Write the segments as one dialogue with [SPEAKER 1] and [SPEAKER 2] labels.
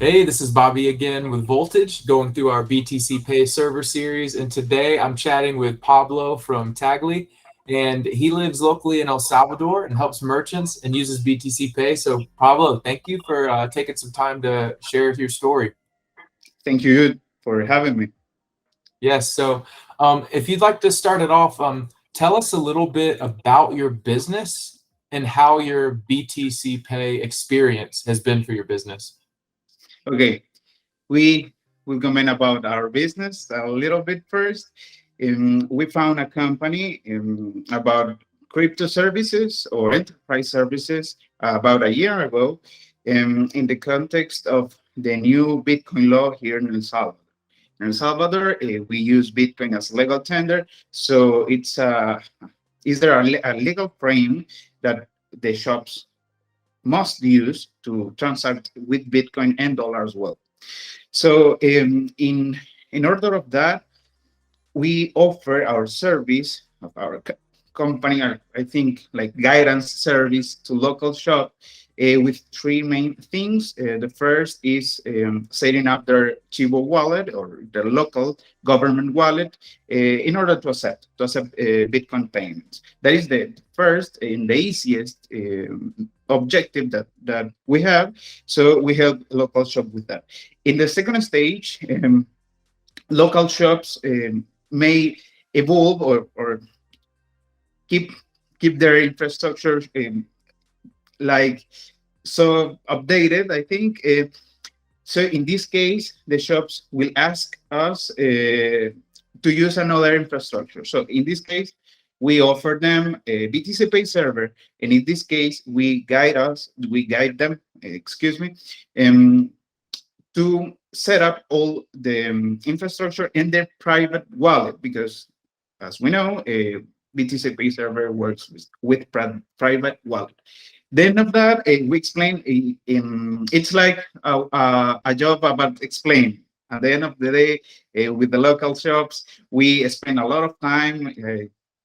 [SPEAKER 1] Hey, this is Bobby again with Voltage, going through our BTCPay server series. And today I'm chatting with Pablo from Tagli, and he lives locally in El Salvador and helps merchants and uses BTCPay. So, Pablo, thank you for taking some time to share your story.
[SPEAKER 2] Thank you for having me.
[SPEAKER 1] Yes. So, if you'd like to start it off, tell us a little bit about your business and how your BTCPay experience has been for your business.
[SPEAKER 2] Okay, we will comment about our business a little bit first. We found a company about crypto services or enterprise services about a year ago in the context of the new Bitcoin law here in El Salvador. In El Salvador, we use Bitcoin as legal tender, so is there a legal frame that the shops must use to transact with Bitcoin and dollar as well. So in order of that, we offer our service of our company, I think like guidance service to local shop with three main things. The first is setting up their Chivo wallet or their local government wallet in order to accept Bitcoin payments. That is the first and the easiest objective that we have. So we help local shop with that. In the second stage, local shops may evolve or keep keep their infrastructure like so updated. I think so. In this case, the shops will ask us to use another infrastructure. So in this case, we offer them a BTCPay server, and in this case, we guide them. Excuse me, um, to set up all the infrastructure in their private wallet because, as we know, a BTCP server works with private wallet. Then of that, we explain it's like a job about explaining. At the end of the day, with the local shops, we spend a lot of time,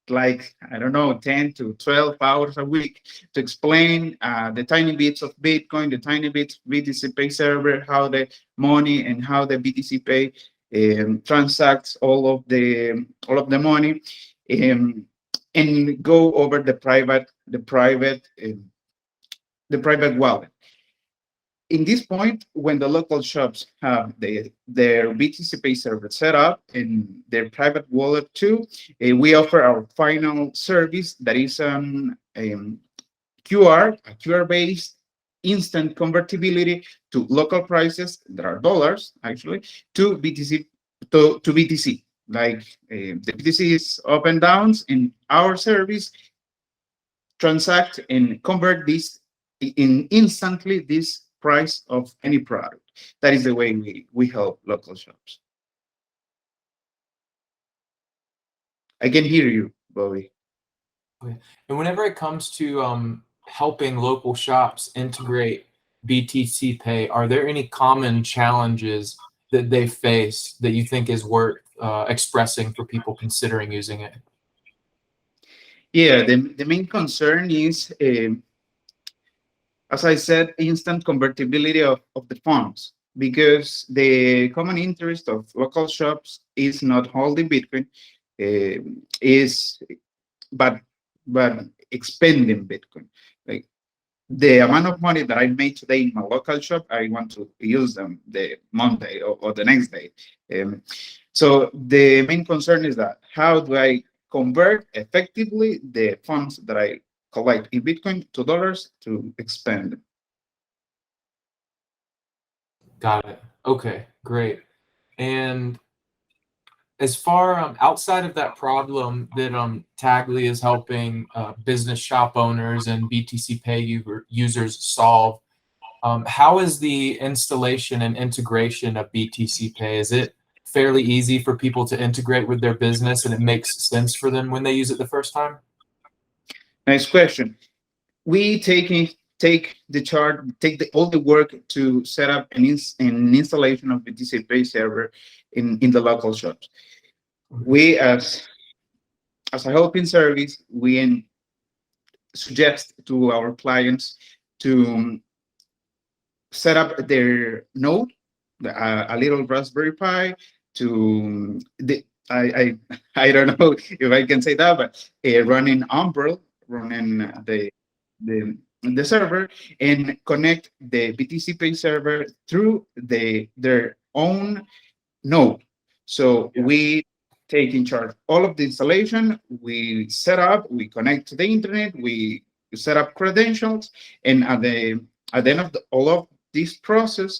[SPEAKER 2] like, I don't know, 10 to 12 hours a week to explain the tiny bits of Bitcoin, the tiny bits of BTC Pay server, how the money and how the BTC Pay transacts all of the money, um, and go over the private wallet. In this point, when the local shops have their BTC Pay server set up and their private wallet too, we offer our final service that is a QR-based instant convertibility to local prices that are dollars actually to BTC to BTC. Like the BTC is up and downs, in our service transact and convert this in instantly this price of any product. That is the way we help local shops. I can hear you, Bobby.
[SPEAKER 1] Okay. And whenever it comes to helping local shops integrate BTC Pay, are there any common challenges that they face that you think is worth expressing for people considering using it?
[SPEAKER 2] Yeah, the main concern is, as I said, instant convertibility of the funds, because the common interest of local shops is not holding Bitcoin, is but but expending Bitcoin. Like the amount of money that I made today in my local shop, I want to use them the Monday or the next day. Um, so the main concern is that how do I convert effectively the funds that I collect in Bitcoin to dollars to expend?
[SPEAKER 1] Got it. Okay, great. And as far outside of that problem that Tagly is helping business shop owners and BTC Pay users solve, how is the installation and integration of BTC Pay? Is it fairly easy for people to integrate with their business and it makes sense for them when they use it the first time?
[SPEAKER 2] Nice question. We take all the work to set up an installation of the BTC server in the local shops. We as a helping service, we suggest to our clients to set up their node, a little Raspberry Pi to the I don't know if I can say that, but running Umbrel, running the server, and connect the BTCPay server through their own node. So
[SPEAKER 1] Yeah.
[SPEAKER 2] we take in charge all of the installation. We set up, we connect to the internet, we set up credentials, and at the end of all of this process,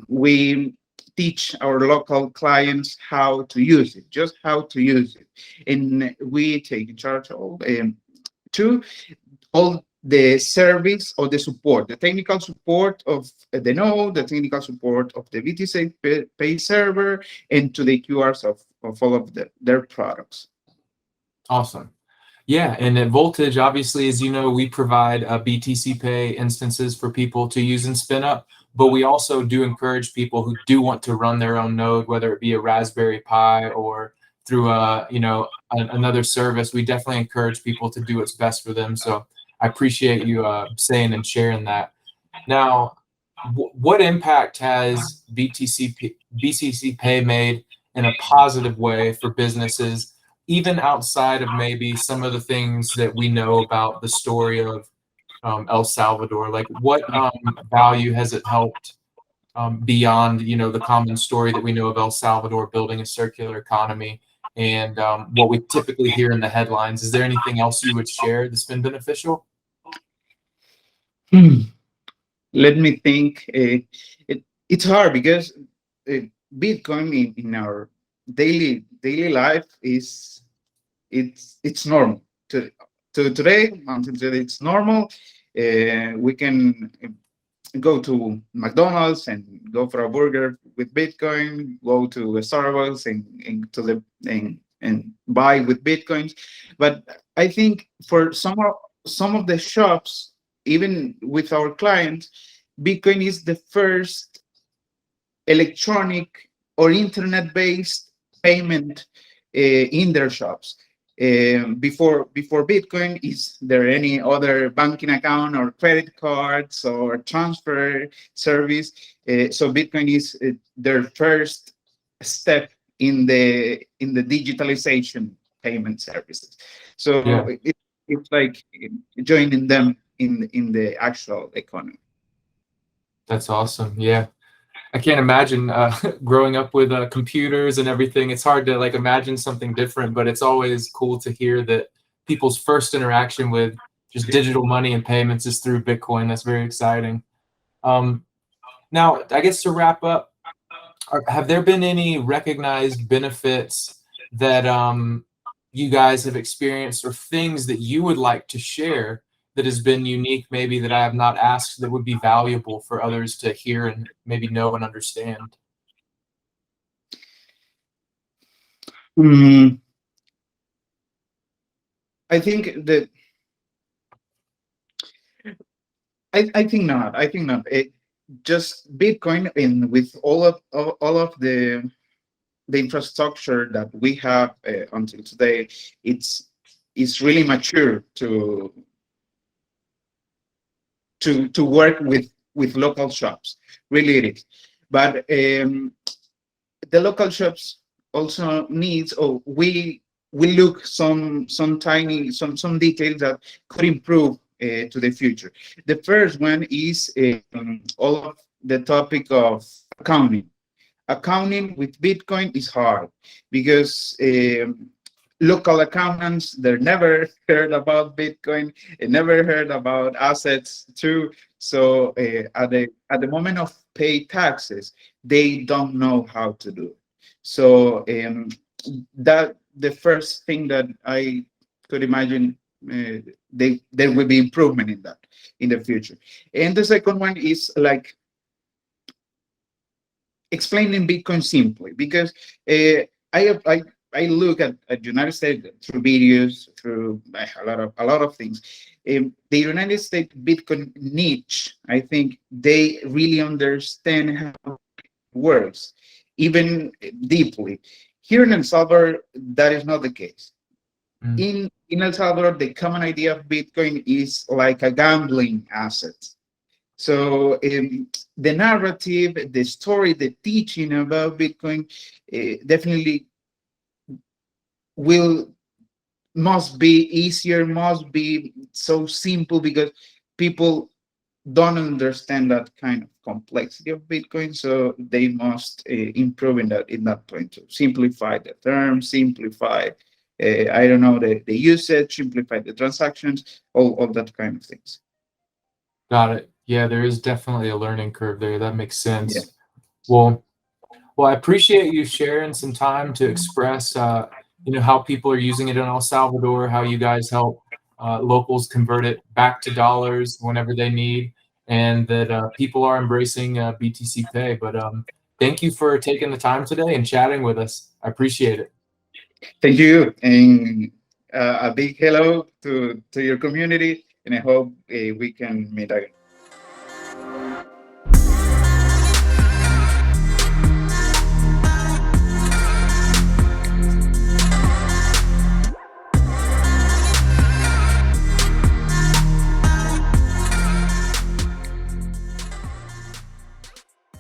[SPEAKER 2] we teach our local clients how to use it, just how to use it, and we take in charge of two all the service or the support, the technical support of the node, the technical support of the BTC Pay server, and to the QRs of all of their products.
[SPEAKER 1] Awesome. Yeah, and at Voltage, obviously, as you know, we provide BTCPay instances for people to use and spin up, but we also do encourage people who do want to run their own node, whether it be a Raspberry Pi or through another service. We definitely encourage people to do what's best for them. So I appreciate you saying and sharing that. Now, what impact has BTCPay made in a positive way for businesses, even outside of maybe some of the things that we know about the story of El Salvador? Like, what value has it helped beyond, the common story that we know of El Salvador building a circular economy and what we typically hear in the headlines? Is there anything else you would share that's been beneficial?
[SPEAKER 2] Let me think. It's hard because Bitcoin in our daily life is it's normal to today. Until today it's normal. We can go to McDonald's and go for a burger with Bitcoin, go to a Starbucks and buy with Bitcoins. But I think for some of the shops, even with our clients, Bitcoin is the first electronic or internet-based payment in their shops. Before Bitcoin, is there any other banking account or credit cards or transfer service? So Bitcoin is their first step in the digitalization payment services. So
[SPEAKER 1] Yeah,
[SPEAKER 2] it's like joining them in the actual economy.
[SPEAKER 1] that's awesome. Yeah. I can't imagine growing up with computers and everything. It's hard to like imagine something different, but it's always cool to hear that people's first interaction with just digital money and payments is through Bitcoin. That's very exciting. Now, I guess to wrap up, have there been any recognized benefits that you guys have experienced or things that you would like to share that has been unique, maybe that I have not asked, that would be valuable for others to hear and maybe know and understand?
[SPEAKER 2] Mm, I think that I think not. I think not. Just Bitcoin and with all of the infrastructure that we have until today, it's really mature to work with local shops. Really, it is. But the local shops also needs, or we look some details that could improve to the future. The first one is all of the topic of accounting. Accounting with Bitcoin is hard because local accountants, they never heard about Bitcoin and never heard about assets too. So at the moment of pay taxes, they don't know how to do it. So that the first thing that I could imagine, there will be improvement in that in the future. And the second one is like explaining Bitcoin simply, because I look at United States through videos, through a lot of things. The United States Bitcoin niche, I think they really understand how it works, even deeply. Here in El Salvador, that is not the case.
[SPEAKER 1] Mm.
[SPEAKER 2] In El Salvador, the common idea of Bitcoin is like a gambling asset. So the narrative, the story, the teaching about Bitcoin definitely will must be easier, must be so simple because people don't understand that kind of complexity of Bitcoin. So they must improve in that point to simplify the terms, simplify, I don't know, the usage, simplify the transactions, all that kind of things.
[SPEAKER 1] Got it. Yeah, there is definitely a learning curve there. That makes
[SPEAKER 2] Yeah.
[SPEAKER 1] sense. Well, I appreciate you sharing some time to express, how people are using it in El Salvador, how you guys help locals convert it back to dollars whenever they need, and that people are embracing BTC Pay. But thank you for taking the time today and chatting with us. I appreciate it.
[SPEAKER 2] Thank you. And a big hello to your community. And I hope we can meet again.